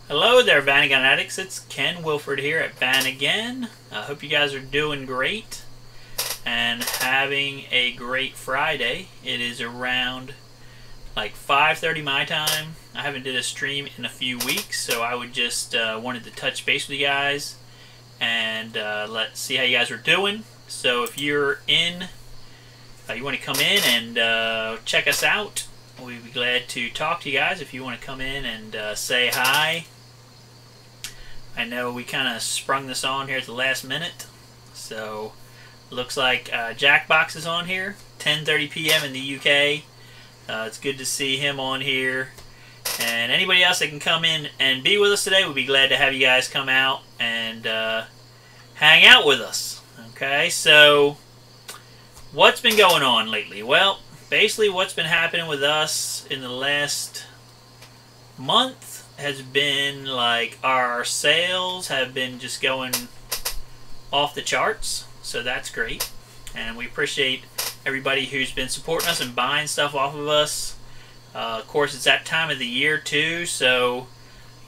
Hello there, Vanagon Addicts. It's Ken Wilford here at Vanagon. I hope you guys are doing great and having a great Friday. It is around like 5:30 my time. I haven't did a stream in a few weeks, so I would just wanted to touch base with you guys and let's see how you guys are doing. So if you're in, you want to come in and check us out, we'd be glad to talk to you guys. If you want to come in and say hi. I know we kind of sprung this on here at the last minute, so looks like Jackbox is on here, 10:30 p.m. in the UK. It's good to see him on here, and anybody else that can come in and be with us today, we'd be glad to have you guys come out and hang out with us. Okay, so what's been going on lately? Well, basically what's been happening with us in the last month has been like our sales have been just going off the charts, so that's great, and we appreciate everybody who's been supporting us and buying stuff off of us. Of course, it's that time of the year too, so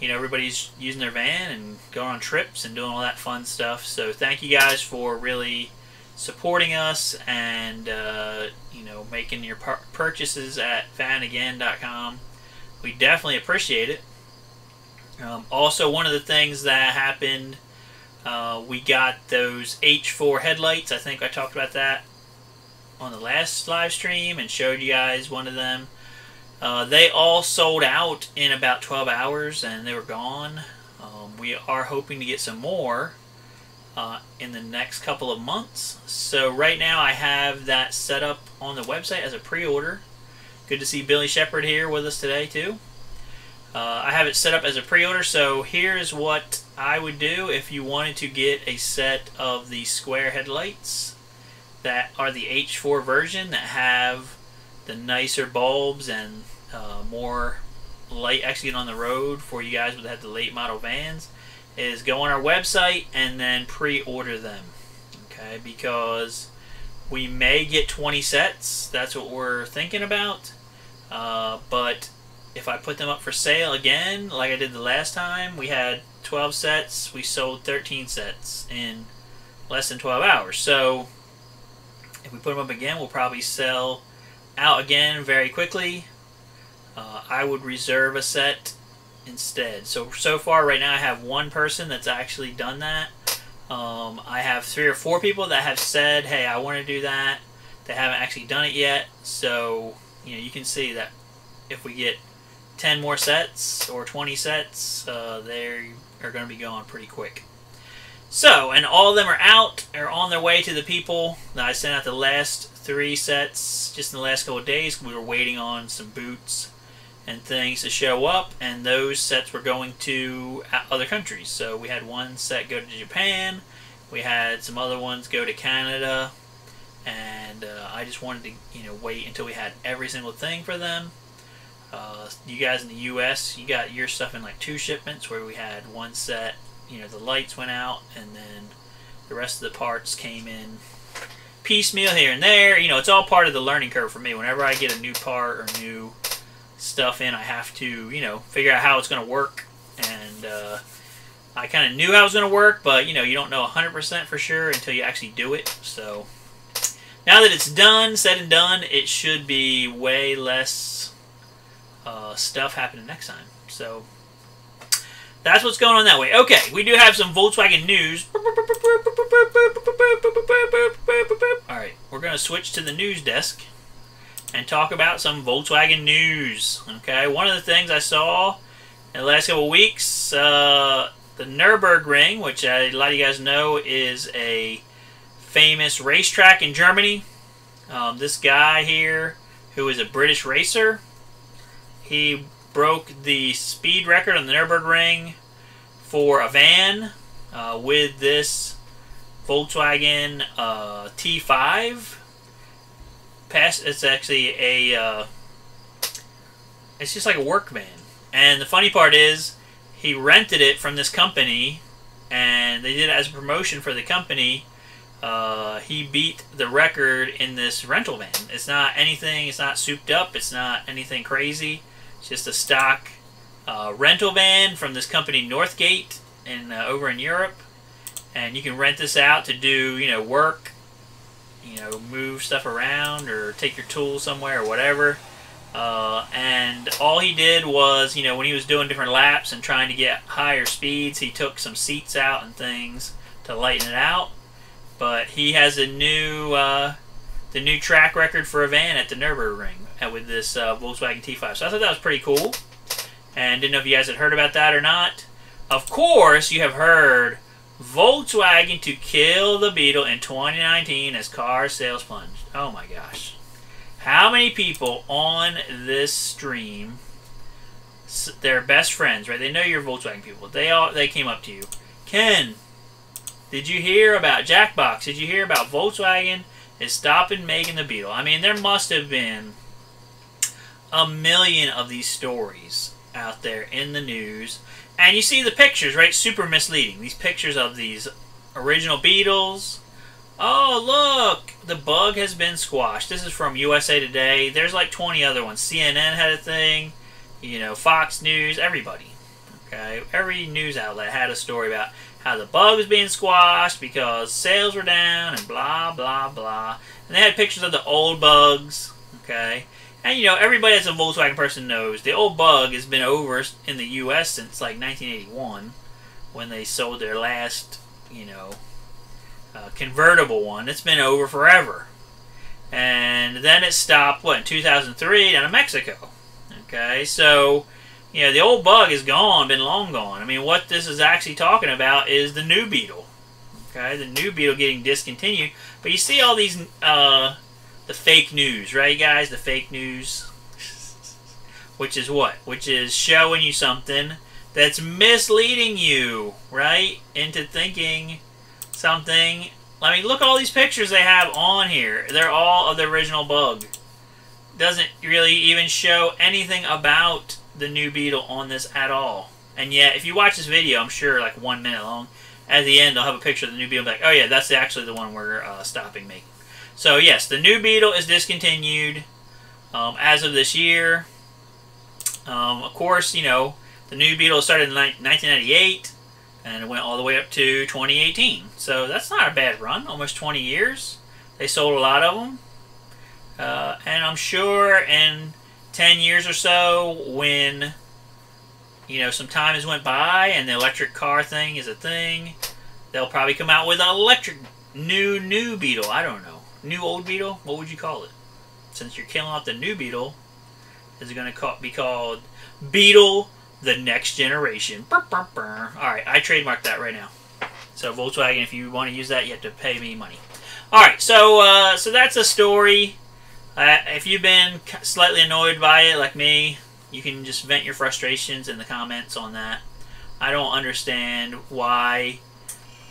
you know everybody's using their van and going on trips and doing all that fun stuff. So thank you guys for really supporting us and you know, making your purchases at vanagon.com. We definitely appreciate it. Also, one of the things that happened, we got those H4 headlights. I think I talked about that on the last live stream and showed you guys one of them. They all sold out in about 12 hours and they were gone. We are hoping to get some more in the next couple of months. So right now I have that set up on the website as a pre-order. Good to see Billy Shepard here with us today too. I have it set up as a pre-order, so here's what I would do if you wanted to get a set of the square headlights that are the H4 version that have the nicer bulbs and more light exiting on the road for you guys that have the late model vans, is go on our website and then pre-order them. Okay, because we may get 20 sets. That's what we're thinking about. But if I put them up for sale again, like I did the last time, we had 12 sets, we sold 13 sets in less than 12 hours. So if we put them up again, we'll probably sell out again very quickly. I would reserve a set instead. So far right now I have one person that's actually done that. I have 3 or 4 people that have said, hey, I want to do that. They haven't actually done it yet. So you know, you can see that if we get 10 more sets or 20 sets, they are going to be going pretty quick. So, and all of them are on their way to the people that I sent out the last 3 sets just in the last couple of days. We were waiting on some boots and things to show up, and those sets were going to other countries. So we had one set go to Japan, we had some other ones go to Canada, and I just wanted to, you know, wait until we had every single thing for them. You guys in the US, you got your stuff in like 2 shipments, where we had one set, you know, the lights went out, and then the rest of the parts came in piecemeal here and there. You know, it's all part of the learning curve for me. Whenever I get a new part or new stuff in, I have to, you know, figure out how it's going to work. And I kind of knew how it was going to work, but, you know, you don't know 100% for sure until you actually do it. So now that it's done, said and done, it should be way less stuff happening next time. So that's what's going on that way. Okay, we do have some Volkswagen news. Alright, we're going to switch to the news desk and talk about some Volkswagen news. Okay, one of the things I saw in the last couple of weeks, the Nürburgring, which a lot of you guys know is a famous racetrack in Germany. This guy here, who is a British racer, he broke the speed record on the Nürburgring for a van with this Volkswagen T5. It's actually a it's just like a work van. And the funny part is, he rented it from this company, and they did it as a promotion for the company. He beat the record in this rental van. It's not anything, it's not souped up, it's not anything crazy. It's just a stock rental van from this company Northgate over in Europe, and you can rent this out to do work, move stuff around or take your tools somewhere or whatever. And all he did was, when he was doing different laps and trying to get higher speeds, he took some seats out and things to lighten it out. But he has the new track record for a van at the Nürburgring with this Volkswagen T5. So I thought that was pretty cool. And didn't know if you guys had heard about that or not. Of course, you have heard Volkswagen to kill the Beetle in 2019 as car sales plunged. Oh my gosh. How many people on this stream, they're best friends, right? They know you're Volkswagen people. They came up to you. Ken, did you hear about Jackbox? Did you hear about Volkswagen is stopping making the Beetle? I mean, there must have been a million of these stories out there in the news. And you see the pictures, right? Super misleading. These pictures of these original Beetles. Oh, look! The bug has been squashed. This is from USA Today. There's like 20 other ones. CNN had a thing. Fox News. Everybody. Okay? Every news outlet had a story about how the bug was being squashed because sales were down and blah, blah, blah. And they had pictures of the old bugs. Okay? And, everybody that's a Volkswagen person knows the old bug has been over in the U.S. since, like, 1981 when they sold their last, convertible one. It's been over forever. And then it stopped, in 2003 down in Mexico. Okay, so, the old bug is gone, been long gone. I mean, what this is actually talking about is the new Beetle. Okay, the new Beetle getting discontinued. But you see all these, the fake news, right, guys? The fake news. Which is what? Which is showing you something that's misleading you, right? Into thinking something. I mean, look at all these pictures they have on here. They're all of the original bug. Doesn't really even show anything about the new Beetle on this at all. And yet, if you watch this video, I'm sure like 1 minute long, at the end, I'll have a picture of the new Beetle. Like, oh yeah, that's actually the one we're stopping making. So yes, the new Beetle is discontinued as of this year. Of course, the new Beetle started in 1998 and it went all the way up to 2018. So that's not a bad run, almost 20 years. They sold a lot of them. And I'm sure in 10 years or so, when some time has went by and the electric car thing is a thing, they'll probably come out with an electric new Beetle. I don't know. New old Beetle? What would you call it? Since you're killing off the new Beetle, is it going to be called Beetle the Next Generation? Burr, burr, burr. Alright, I trademarked that right now. So Volkswagen, if you want to use that, you have to pay me money. Alright, so that's a story. If you've been slightly annoyed by it, like me, you can just vent your frustrations in the comments on that. I don't understand why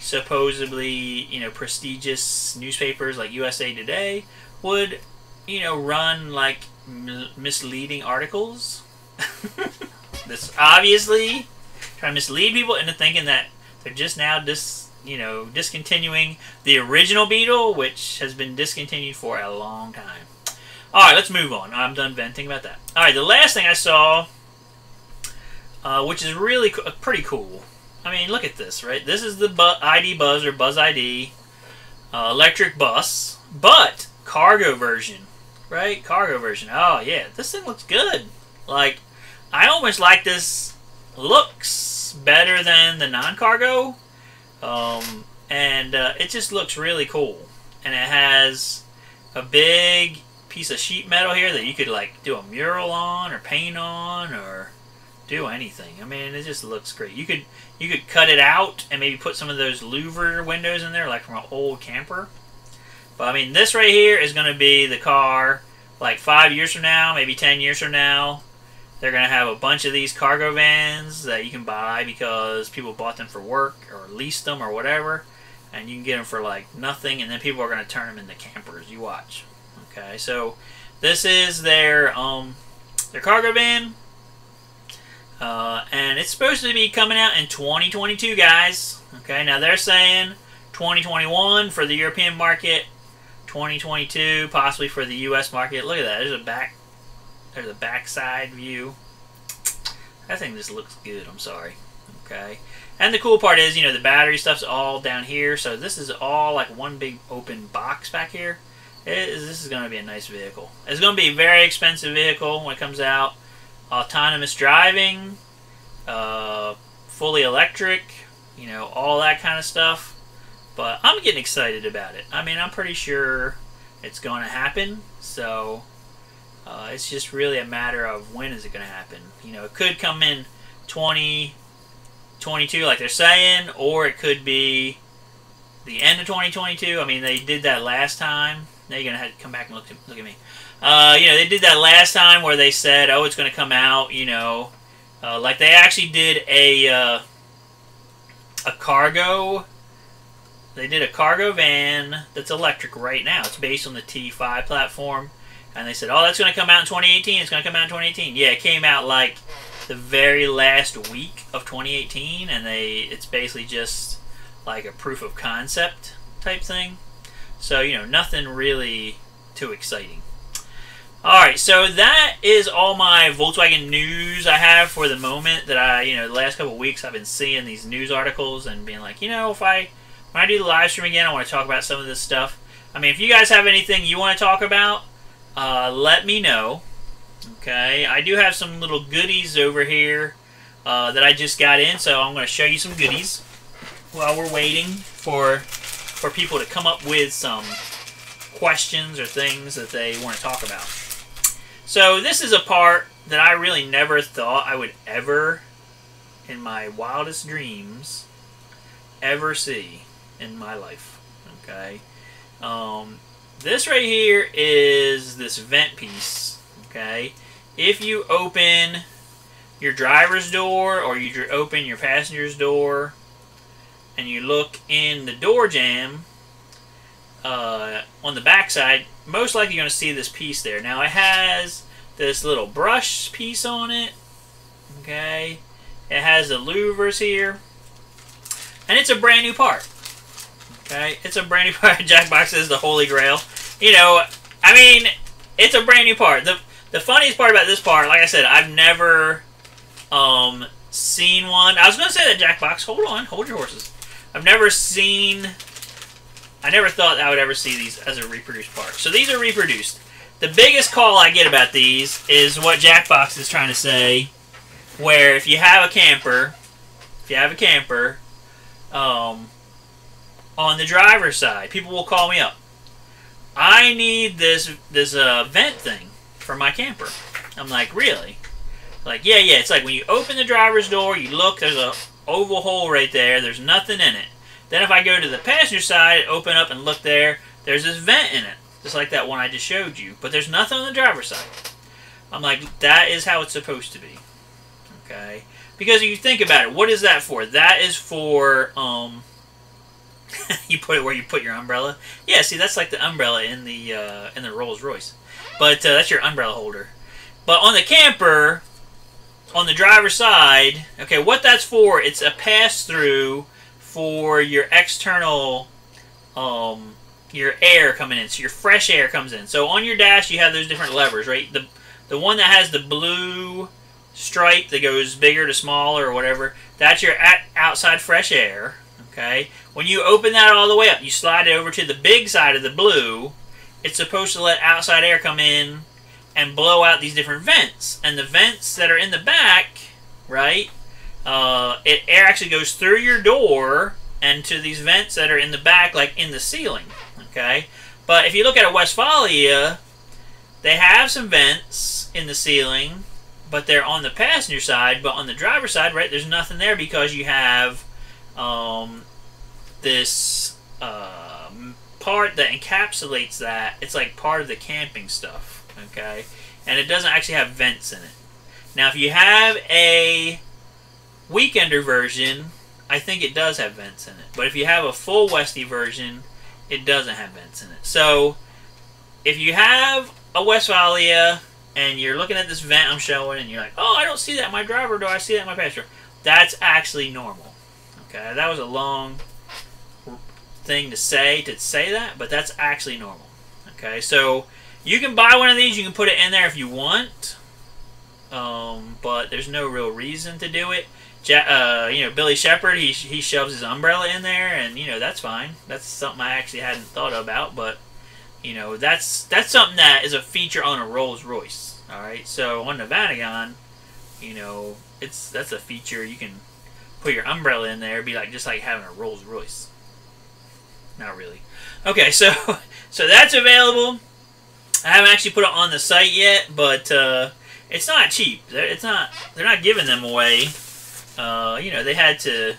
supposedly, prestigious newspapers like USA Today would, run like misleading articles. This obviously trying to mislead people into thinking that they're just now discontinuing the original Beetle, which has been discontinued for a long time. Alright, let's move on. I'm done venting about that. Alright, the last thing I saw, which is really pretty cool. I mean, look at this, right? This is the ID Buzz or Buzz ID electric bus, but cargo version, right? Cargo version. Oh, yeah. This thing looks good. Like, I almost like this. Looks better than the non-cargo. And it just looks really cool. And it has a big piece of sheet metal here that you could, like, do a mural on or paint on or do anything. I mean, it just looks great. You could cut it out and maybe put some of those louver windows in there, like from an old camper. But I mean, this right here is going to be the car, like 5 years from now, maybe 10 years from now. They're going to have a bunch of these cargo vans that you can buy because people bought them for work or leased them or whatever, and you can get them for like nothing, and then people are going to turn them into campers. You watch. Okay, so this is their cargo van. And it's supposed to be coming out in 2022, guys. Okay, now they're saying 2021 for the European market, 2022 possibly for the U.S. market. Look at that. There's a backside view. I think this looks good. I'm sorry. Okay. And the cool part is, you know, the battery stuff's all down here. So this is all like one big open box back here. This is going to be a nice vehicle. It's going to be a very expensive vehicle when it comes out. Autonomous driving, fully electric, you know, all that kind of stuff. But I'm getting excited about it. I mean, I'm pretty sure it's going to happen. So it's just really a matter of when is it going to happen. You know, it could come in 2022 like they're saying, or it could be the end of 2022. I mean, they did that last time. Now you're going to have to come back and look at me. You know, they did that last time where they said, oh, it's going to come out, you know. Like they actually did a cargo. They did a cargo van that's electric right now. It's based on the T5 platform. And they said, oh, that's going to come out in 2018. It's going to come out in 2018. Yeah, it came out like the very last week of 2018. And it's basically just like a proof of concept type thing. So, you know, nothing really too exciting. Alright, so that is all my Volkswagen news I have for the moment. That you know, the last couple of weeks I've been seeing these news articles and being like, you know, when I do the live stream again, I want to talk about some of this stuff. I mean, if you guys have anything you want to talk about, let me know. Okay, I do have some little goodies over here that I just got in, so I'm going to show you some goodies while we're waiting for people to come up with some questions or things that they want to talk about. So this is a part that I really never thought I would ever, in my wildest dreams, ever see in my life. Okay, this right here is this vent piece. Okay, if you open your driver's door or you open your passenger's door and you look in the door jamb on the back side, most likely you're going to see this piece there. Now it has this little brush piece on it. Okay, it has the louvers here, and it's a brand new part. Okay, it's a brand new part. Jackbox says the Holy Grail. You know, I mean, it's a brand new part. The funniest part about this part, like I said, I've never seen one. I was going to say that, Jackbox. Hold on, hold your horses. I never thought I would ever see these as a reproduced part. So these are reproduced. The biggest call I get about these is what Jackbox is trying to say, where if you have a camper, on the driver's side, people will call me up. I need this vent thing for my camper. I'm like, really? Like, yeah. It's like when you open the driver's door, you look, there's a oval hole right there. There's nothing in it. Then if I go to the passenger side, open up and look there, there's this vent in it. Just like that one I just showed you. But there's nothing on the driver's side. I'm like, that is how it's supposed to be. Okay? Because if you think about it, what is that for? That is for, you put it where you put your umbrella. Yeah, see, that's like the umbrella in the Rolls Royce. But that's your umbrella holder. But on the camper, on the driver's side, okay, what that's for, it's a pass-through for your external, your air coming in. So your fresh air comes in. So on your dash, you have those different levers, right? The one that has the blue stripe that goes bigger to smaller or whatever, that's your outside fresh air, okay? When you open that all the way up, you slide it over to the big side of the blue, it's supposed to let outside air come in and blow out these different vents. And the vents that are in the back, right, air actually goes through your door and to these vents that are in the back, like in the ceiling, okay? But if you look at a Westfalia, they have some vents in the ceiling, but they're on the passenger side. But on the driver's side, right, there's nothing there because you have this part that encapsulates that. It's like part of the camping stuff, okay? And it doesn't actually have vents in it. Now, if you have a Weekender version, I think it does have vents in it. But if you have a full Westie version, it doesn't have vents in it. So, if you have a Westfalia and you're looking at this vent I'm showing and you're like, oh, I don't see that in my driver door, I see that in my passenger, that's actually normal. Okay, that was a long thing to say that, but that's actually normal. Okay, so you can buy one of these, you can put it in there if you want. but there's no real reason to do it. Billy Shepherd, he shoves his umbrella in there, and that's fine. That's something I actually hadn't thought about, but that's something that is a feature on a Rolls Royce. All right, so on the Vanagon, that's a feature. You can put your umbrella in there. It'd be just like having a Rolls Royce. Not really. Okay, so that's available. I haven't actually put it on the site yet, but it's not cheap. They're not giving them away. They had to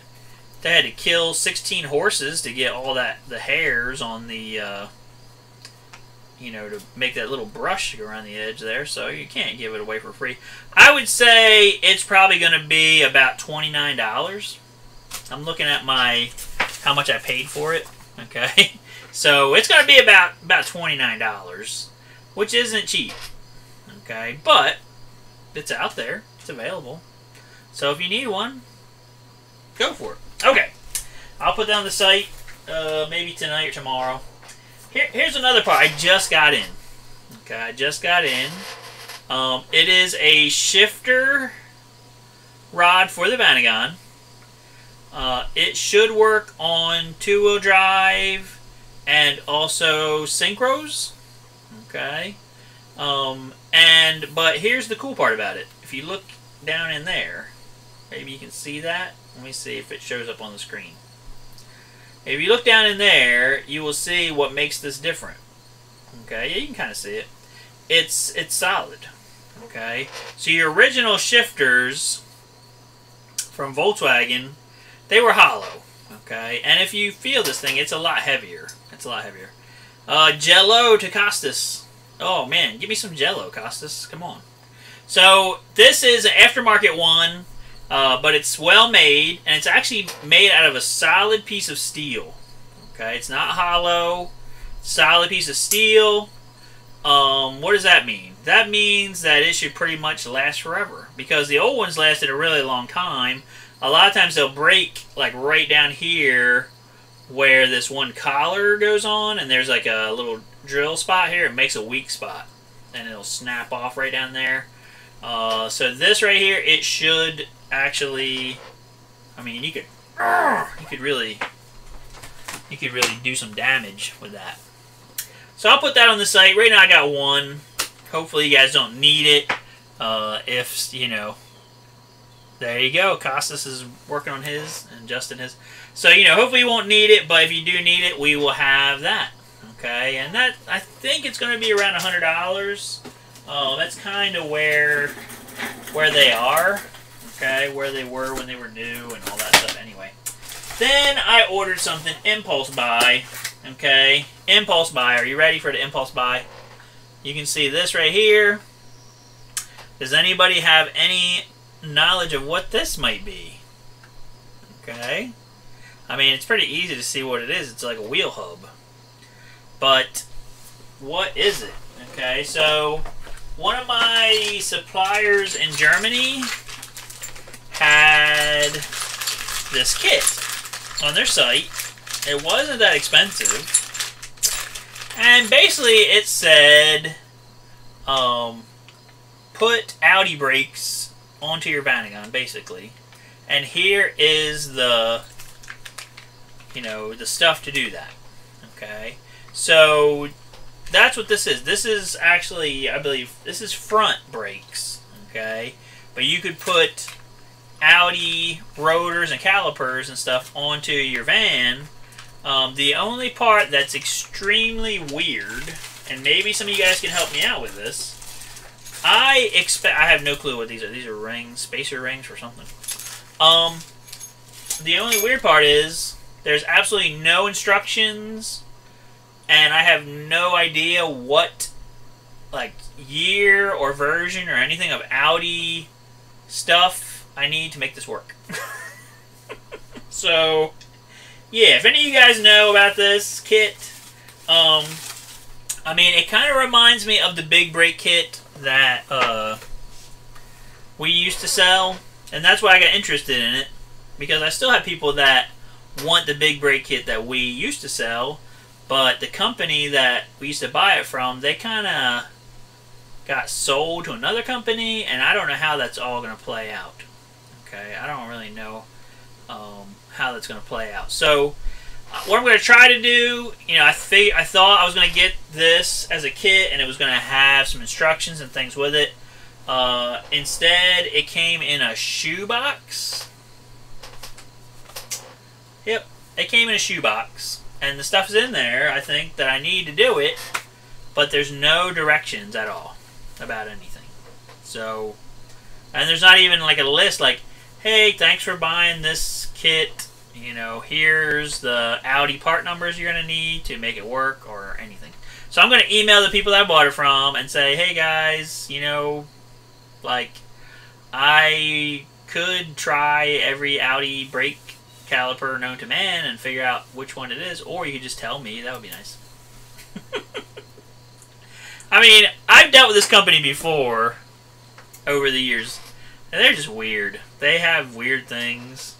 kill 16 horses to get all the hairs on the to make that little brush go around the edge there. So you can't give it away for free. I would say it's probably going to be about $29. I'm looking at how much I paid for it. Okay, so it's going to be about $29, which isn't cheap. Okay, but it's out there. It's available. So if you need one, go for it. Okay, I'll put down the site maybe tonight or tomorrow. Here's another part. I just got in. Okay, I just got in. It is a shifter rod for the Vanagon. It should work on two-wheel drive and also synchros. Okay. But here's the cool part about it. If you look down in there, maybe you can see that. Let me see if it shows up on the screen. If you look down in there, you will see what makes this different. Okay, yeah, you can kind of see it. It's solid. Okay, so your original shifters from Volkswagen, they were hollow. Okay, and if you feel this thing, it's a lot heavier. It's a lot heavier. Jello to Costas. Oh man, give me some Jello, Costas. Come on. So this is an aftermarket one. But it's well made, and it's actually made out of a solid piece of steel. Okay, it's not hollow. Solid piece of steel. What does that mean? That means that it should pretty much last forever, because the old ones lasted a really long time. A lot of times they'll break like right down here where this one collar goes on, and there's like a little drill spot here. It makes a weak spot, and it'll snap off right down there. So this right here, it should actually, I mean, you could really do some damage with that. So I'll put that on the site. Right now I got one. Hopefully you guys don't need it. If there you go. Costas is working on his and Justin his. So hopefully you won't need it, but if you do need it, we will have that. Okay, and that, I think it's going to be around $100. That's kind of where they are. Okay, where they were when they were new and all that stuff anyway. Then I ordered something impulse buy. Okay, impulse buy. Are you ready for the impulse buy? You can see this right here. Does anybody have any knowledge of what this might be? Okay. I mean, it's pretty easy to see what it is. It's like a wheel hub. But what is it? Okay, so one of my suppliers in Germany had this kit on their site. It wasn't that expensive. And basically it said, put Audi brakes onto your Vanagon, basically. And here is the, the stuff to do that. Okay. So that's what this is. This is actually, I believe, this is front brakes. Okay. But you could put Audi rotors and calipers and stuff onto your van. The only part that's extremely weird, and maybe some of you guys can help me out with this, I have no clue what these are. These are rings, spacer rings or something. The only weird part is there's absolutely no instructions, and I have no idea what year or version or anything of Audi stuff I need to make this work. So, yeah, if any of you guys know about this kit, I mean, it kind of reminds me of the big brake kit that we used to sell, and that's why I got interested in it, because I still have people that want the big brake kit that we used to sell, but the company that we used to buy it from, they kind of got sold to another company, and I don't know how that's all going to play out. Okay, I don't really know how that's going to play out. So what I'm going to try to do, you know, I thought I was going to get this as a kit, and it was going to have some instructions and things with it. Instead, it came in a shoebox. Yep, it came in a shoebox, and the stuff is in there, I think, that I need to do it, but there's no directions at all about anything. So, and there's not even like a list like, hey, thanks for buying this kit, you know, here's the Audi part numbers you're going to need to make it work, or anything. So I'm going to email the people that I bought it from and say, hey guys, you know, like, I could try every Audi brake caliper known to man and figure out which one it is, or you could just tell me. That would be nice. I mean, I've dealt with this company before over the years, and they're just weird. They have weird things,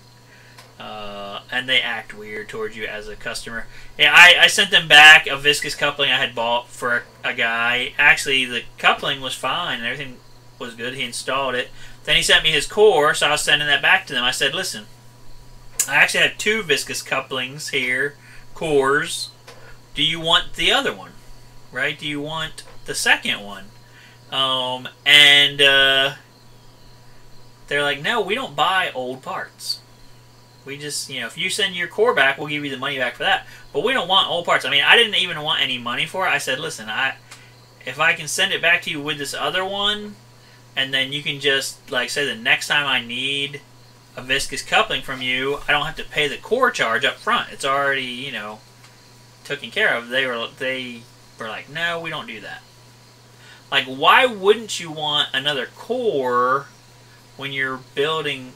and they act weird towards you as a customer. Yeah, I sent them back a viscous coupling I had bought for a guy. Actually, the coupling was fine and everything was good. He installed it. Then he sent me his core, so I was sending that back to them. I said, listen, I actually have 2 viscous couplings here, cores. Do you want the other one? Right? Do you want the second one? They're like, no, we don't buy old parts. We just, you know, if you send your core back, we'll give you the money back for that. But we don't want old parts. I mean, I didn't even want any money for it. I said, listen, if I can send it back to you with this other one, and then you can just, like, say the next time I need a viscous coupling from you, I don't have to pay the core charge up front. It's already, you know, taken care of. They were like, no, we don't do that. Like, why wouldn't you want another core when you're rebuilding,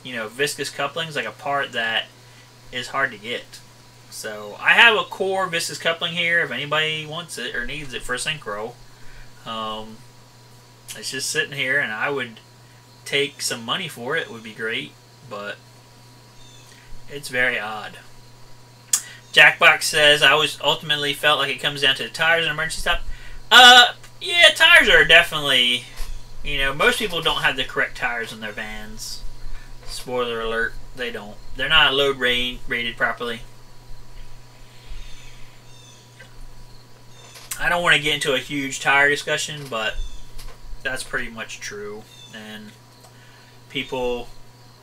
you know, viscous couplings, like a part that is hard to get? So I have a core viscous coupling here if anybody wants it or needs it for synchro. It's just sitting here, and I would take some money for it. It would be great, but it's very odd. Jackbox says, I always ultimately felt like it comes down to the tires and emergency stop. Yeah, tires are definitely, you know, most people don't have the correct tires in their vans. Spoiler alert, they don't. They're not load rated properly. I don't want to get into a huge tire discussion, but that's pretty much true. And people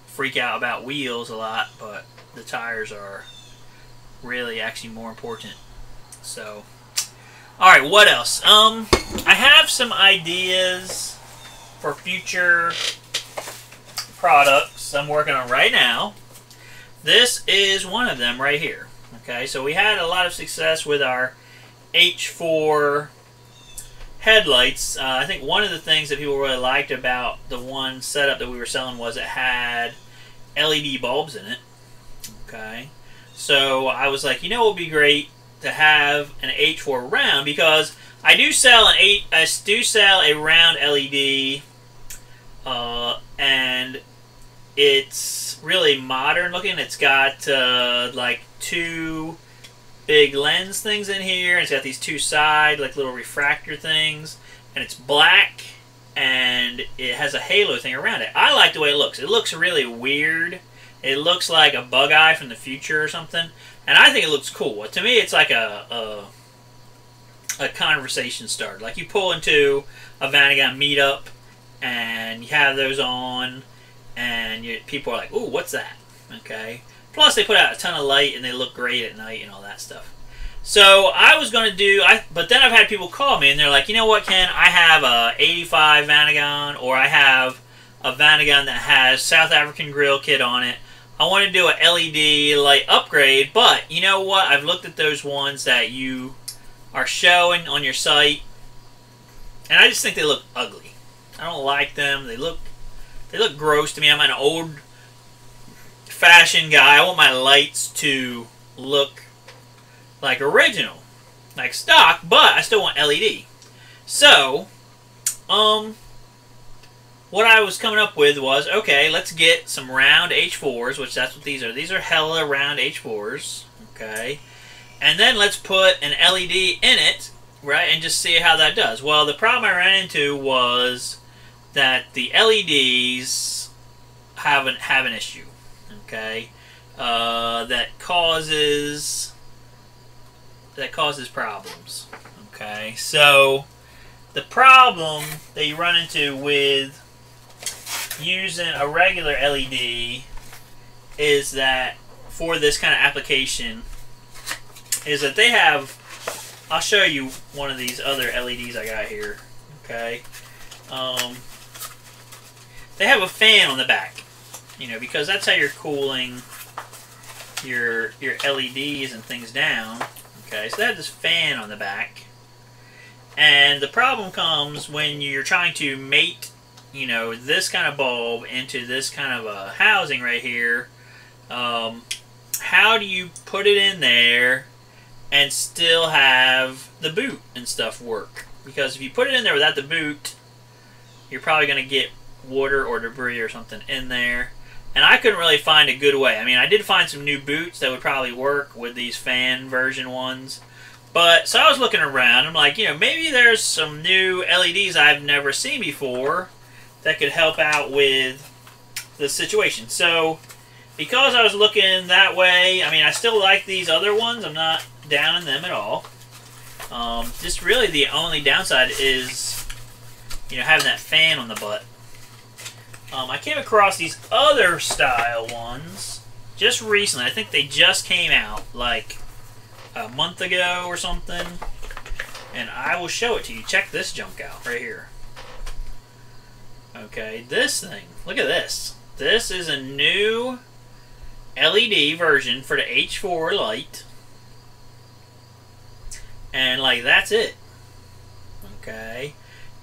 freak out about wheels a lot, but the tires are really actually more important. So, alright, what else? I have some ideas for future products I'm working on right now. This is one of them right here. Okay, so we had a lot of success with our H4 headlights. I think one of the things that people really liked about the one setup that we were selling was it had LED bulbs in it. Okay, so I was like, you know, it would be great to have an H4 round, because I do sell a round LED, and it's really modern looking. It's got like 2 big lens things in here. It's got these 2 side like little refractor things, and it's black, and it has a halo thing around it. I like the way it looks. It looks really weird. It looks like a bug eye from the future or something, and I think it looks cool. To me, it's like a conversation starter. Like you pull into a Vanagon meetup, and you have those on, and people are like, "Ooh, what's that?" Okay. Plus, they put out a ton of light, and they look great at night and all that stuff. So I was going to do, but then I've had people call me, and they're like, you know what, Ken? I have a 85 Vanagon, or I have a Vanagon that has South African grill kit on it. I want to do an LED light upgrade, but you know what? I've looked at those ones that you are showing on your site, and I just think they look ugly. I don't like them. They look gross to me. I'm an old fashion guy. I want my lights to look like original, like stock, but I still want LED. So, what I was coming up with was, okay, let's get some round H4s, which that's what these are. These are hella round H4s, okay? And then let's put an LED in it right, and just see how that does. Well, the problem I ran into was that the LEDs have an issue. Okay, that causes problems. Okay, so the problem that you run into with using a regular LED is that for this kind of application is that they have, I'll show you one of these other LEDs I got here. Okay, they have a fan on the back, you know, because that's how you're cooling your LEDs and things down. Okay, so they have this fan on the back, and the problem comes when you're trying to mate, you know, this kind of bulb into this kind of a housing right here. How do you put it in there and still have the boot and stuff work? Because if you put it in there without the boot, you're probably going to get water or debris or something in there. And I couldn't really find a good way. I mean, I did find some new boots that would probably work with these fan version ones. But, so I was looking around. I'm like, you know, maybe there's some new LEDs I've never seen before that could help out with the situation. So, because I was looking that way, I mean, I still like these other ones. I'm not down in them at all. Just really the only downside is, you know, having that fan on the butt. I came across these other style ones just recently. I think they just came out like a month ago or something. And I will show it to you. Check this junk out right here. Okay, this thing. Look at this. This is a new LED version for the H4 light. And like that's it. Okay.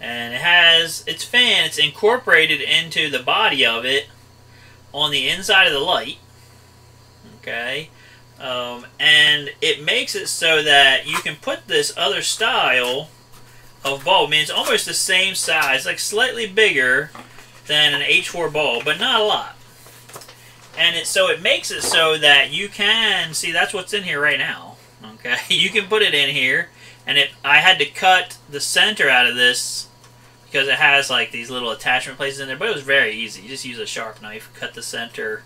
And it has its fan, it's incorporated into the body of it on the inside of the light. Okay. And it makes it so that you can put this other style of bulb. I mean, it's almost the same size, like slightly bigger than an H4 bulb, but not a lot. And so it makes it so that you can, see, that's what's in here right now. Okay. You can put it in here. And I had to cut the center out of this because it has like these little attachment places in there, but it was very easy. You just use a sharp knife, cut the center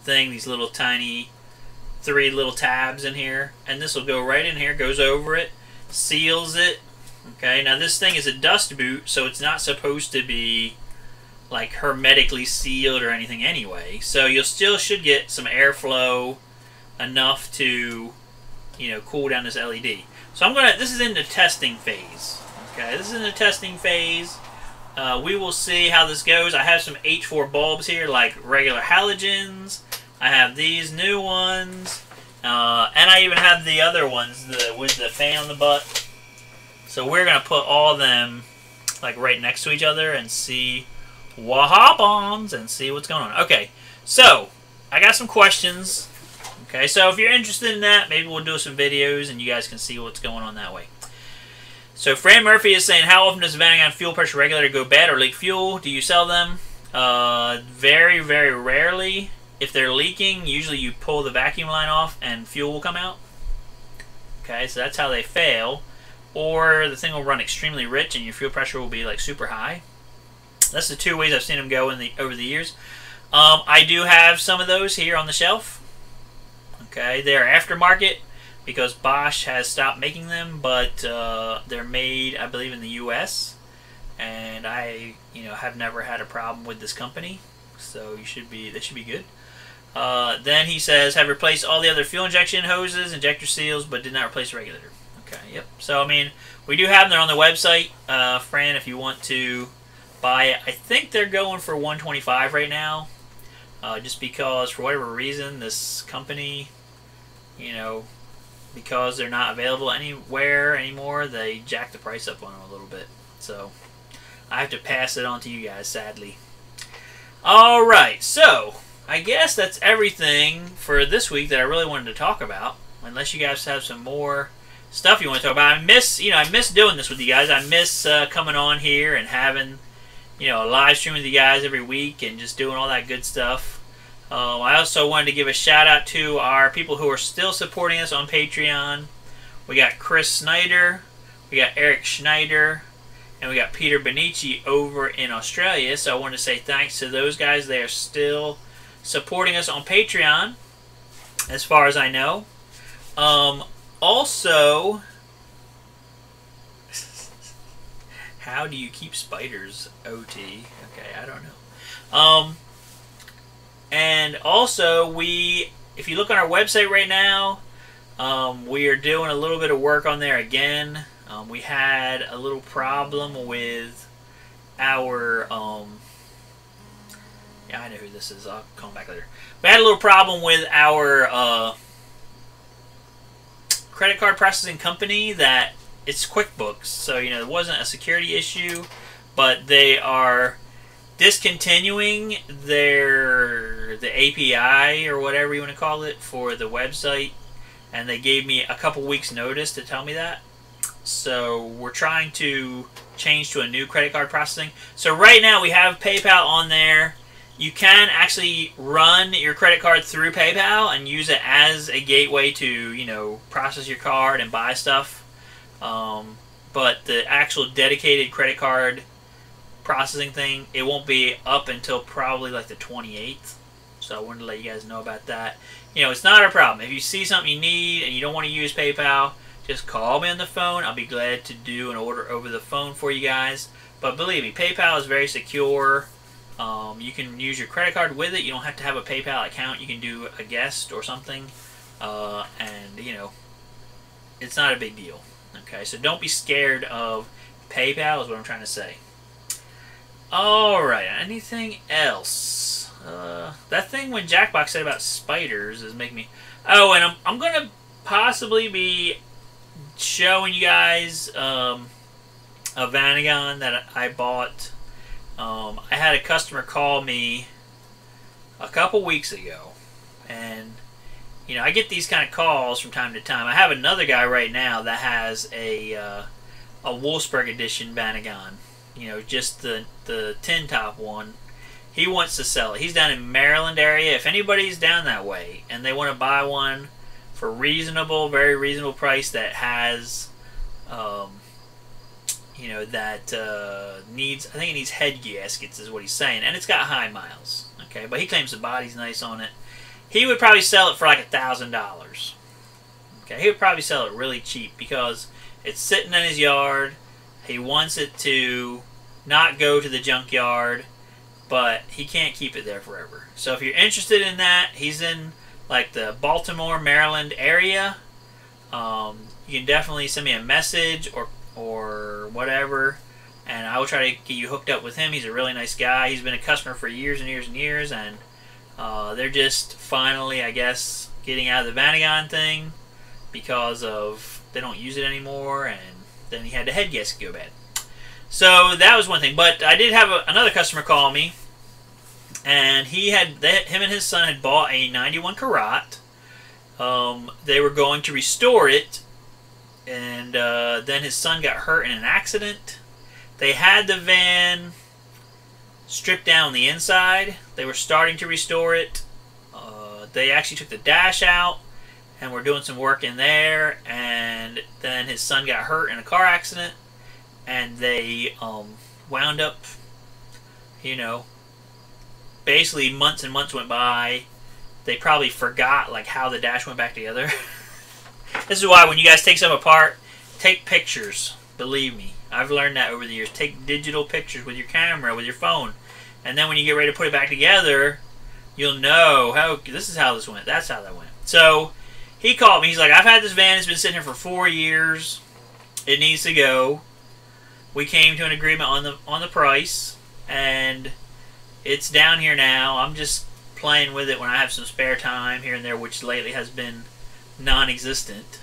thing, these little tiny 3 little tabs in here, and this will go right in here, goes over it, seals it. Okay, now this thing is a dust boot, so it's not supposed to be like hermetically sealed or anything anyway. So you still should get some airflow enough to, you know, cool down this LED. So this is in the testing phase. Okay, this is in the testing phase. We will see how this goes. I have some H4 bulbs here, like regular halogens. I have these new ones. And I even have the other ones with the fan on the butt. So we're going to put all of them like right next to each other and see what happens and see what's going on. Okay, so I got some questions. Okay, so if you're interested in that, maybe we'll do some videos and you guys can see what's going on that way. So Fran Murphy is saying, how often does Vanagon fuel pressure regulator go bad or leak fuel? Do you sell them? Very, very rarely. If they're leaking, usually you pull the vacuum line off and fuel will come out. Okay, so that's how they fail. Or the thing will run extremely rich and your fuel pressure will be like super high. That's the 2 ways I've seen them go over the years. I do have some of those here on the shelf. Okay, they're aftermarket because Bosch has stopped making them, but they're made, I believe, in the U.S. And I, have never had a problem with this company, so they should be good. Then he says, have replaced all the other fuel injection hoses, injector seals, but did not replace the regulator. Okay, yep. So I mean, we do have them on the website, Fran, if you want to buy it. I think they're going for $125 right now, just because for whatever reason this company, because they're not available anywhere anymore, they jack the price up on them a little bit. So I have to pass it on to you guys, sadly. Alright, so I guess that's everything for this week that I really wanted to talk about. Unless you guys have some more stuff you want to talk about. I miss doing this with you guys. I miss coming on here and having, a live stream with you guys every week and just doing all that good stuff. I also wanted to give a shout out to our people who are still supporting us on Patreon. We got Chris Snyder, We got Eric Schneider, and we got Peter Benici over in Australia. So I want to say thanks to those guys. They are still supporting us on Patreon, as far as I know. Also, how do you keep spiders, OT? Okay, I don't know. And also, if you look on our website right now, we are doing a little bit of work on there again. We had a little problem with our, yeah, I know who this is. I'll call him back later. We had a little problem with our credit card processing company that it's QuickBooks. So, you know, it wasn't a security issue, but they are discontinuing the API or whatever you want to call it for the website, and they gave me a couple weeks notice to tell me that. So we're trying to change to a new credit card processing. So right now we have PayPal on there. You can actually run your credit card through PayPal and use it as a gateway to, you know, process your card and buy stuff. But the actual dedicated credit card processing thing, it won't be up until probably like the 28th. So I wanted to let you guys know about that. You know, it's not a problem. If you see something you need and you don't want to use PayPal, just call me on the phone. I'll be glad to do an order over the phone for you guys. But believe me, PayPal is very secure. You can use your credit card with it. You don't have to have a PayPal account. You can do a guest or something. And, you know, it's not a big deal. Okay, so don't be scared of PayPal is what I'm trying to say. Alright, anything else? That thing when Jackbox said about spiders is making me... Oh, and I'm going to possibly be showing you guys a Vanagon that I bought. I had a customer call me a couple weeks ago, and you know, I get these kind of calls from time to time. I have another guy right now that has a Wolfsburg edition Vanagon, you know, just the tin top one. He wants to sell it. He's down in Maryland area. If anybody's down that way and they want to buy one for reasonable, very reasonable price that has, you know, that needs, I think it needs head gaskets is what he's saying, and it's got high miles. Okay, but he claims the body's nice on it. He would probably sell it for like $1,000. Okay, he would probably sell it really cheap because it's sitting in his yard. He wants it to not go to the junkyard, but he can't keep it there forever. So if you're interested in that, he's in like the Baltimore, Maryland area. You can definitely send me a message or whatever, and I will try to get you hooked up with him. He's a really nice guy. He's been a customer for years and years and years, and they're just finally, I guess, getting out of the Vanagon thing because of they don't use it anymore, and then he had the head gasket go bad. So that was one thing. But I did have another customer call me, and him and his son had bought a 91 Karat. They were going to restore it, and then his son got hurt in an accident. They had the van stripped down the inside. They were starting to restore it. They actually took the dash out and were doing some work in there, and then his son got hurt in a car accident, and they wound up, you know, basically months and months went by. They probably forgot like how the dash went back together. This is why when you guys take something apart, take pictures. Believe me, I've learned that over the years. Take digital pictures with your camera, with your phone, and then when you get ready to put it back together, you'll know how this is how this went. That's how that went. So he called me. He's like, I've had this van. It's been sitting here for 4 years. It needs to go. We came to an agreement on the price, and it's down here now. I'm just playing with it when I have some spare time here and there, which lately has been non-existent.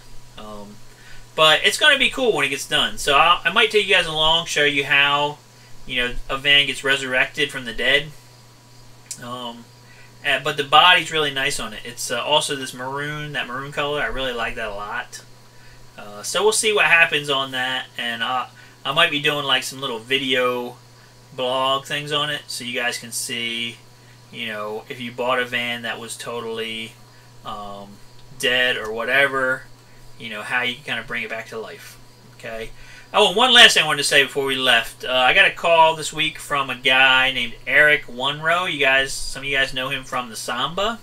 But it's going to be cool when it gets done. So I might take you guys along, show you how, you know, a van gets resurrected from the dead. But the body's really nice on it. It's also this maroon, that maroon color. I really like that a lot. So we'll see what happens on that, and I might be doing like some little video blog things on it, so you guys can see, you know, if you bought a van that was totally dead or whatever, you know, how you can kind of bring it back to life. Okay. Oh, and one last thing I wanted to say before we left. I got a call this week from a guy named Eric One-Row. Some of you guys know him from the Samba.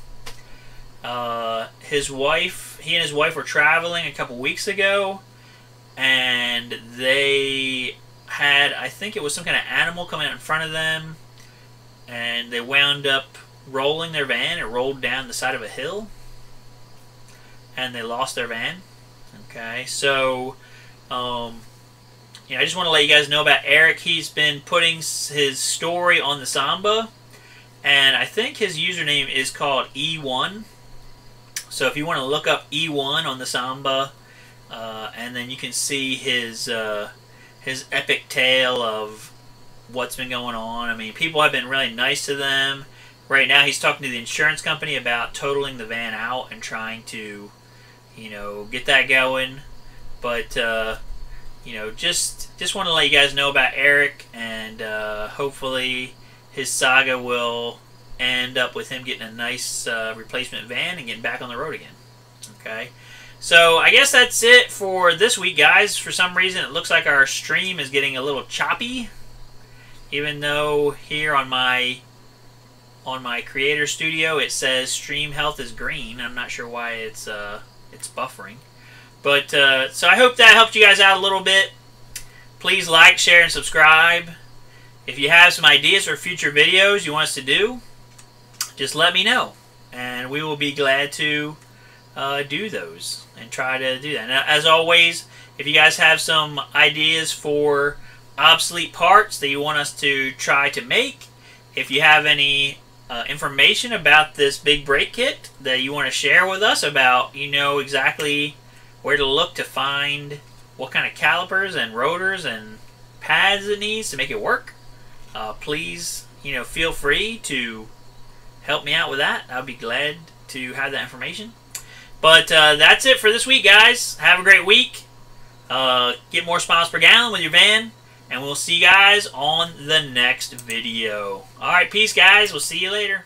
He and his wife were traveling a couple weeks ago, and they had, I think it was some kind of animal coming out in front of them, and they wound up rolling their van. It rolled down the side of a hill, and they lost their van. Okay, so I just want to let you guys know about Eric. He's been putting his story on the Samba, and I think his username is called E1. So if you want to look up E1 on the Samba, and then you can see his epic tale of what's been going on. I mean, people have been really nice to them. Right now, he's talking to the insurance company about totaling the van out and trying to, get that going. But just want to let you guys know about Eric, and hopefully his saga will end up with him getting a nice replacement van and getting back on the road again. Okay, so I guess that's it for this week, guys. For some reason, it looks like our stream is getting a little choppy, even though here on my Creator Studio it says stream health is green. I'm not sure why it's buffering. But, so I hope that helped you guys out a little bit. Please like, share, and subscribe. If you have some ideas for future videos you want us to do, just let me know. And we will be glad to do those and try to do that. And as always, if you guys have some ideas for obsolete parts that you want us to try to make, if you have any information about this big brake kit that you want to share with us about, exactly where to look to find what kind of calipers and rotors and pads it needs to make it work, please, feel free to help me out with that. I'll be glad to have that information. But that's it for this week, guys. Have a great week. Get more miles per gallon with your van, and we'll see you guys on the next video. Alright, peace, guys. We'll see you later.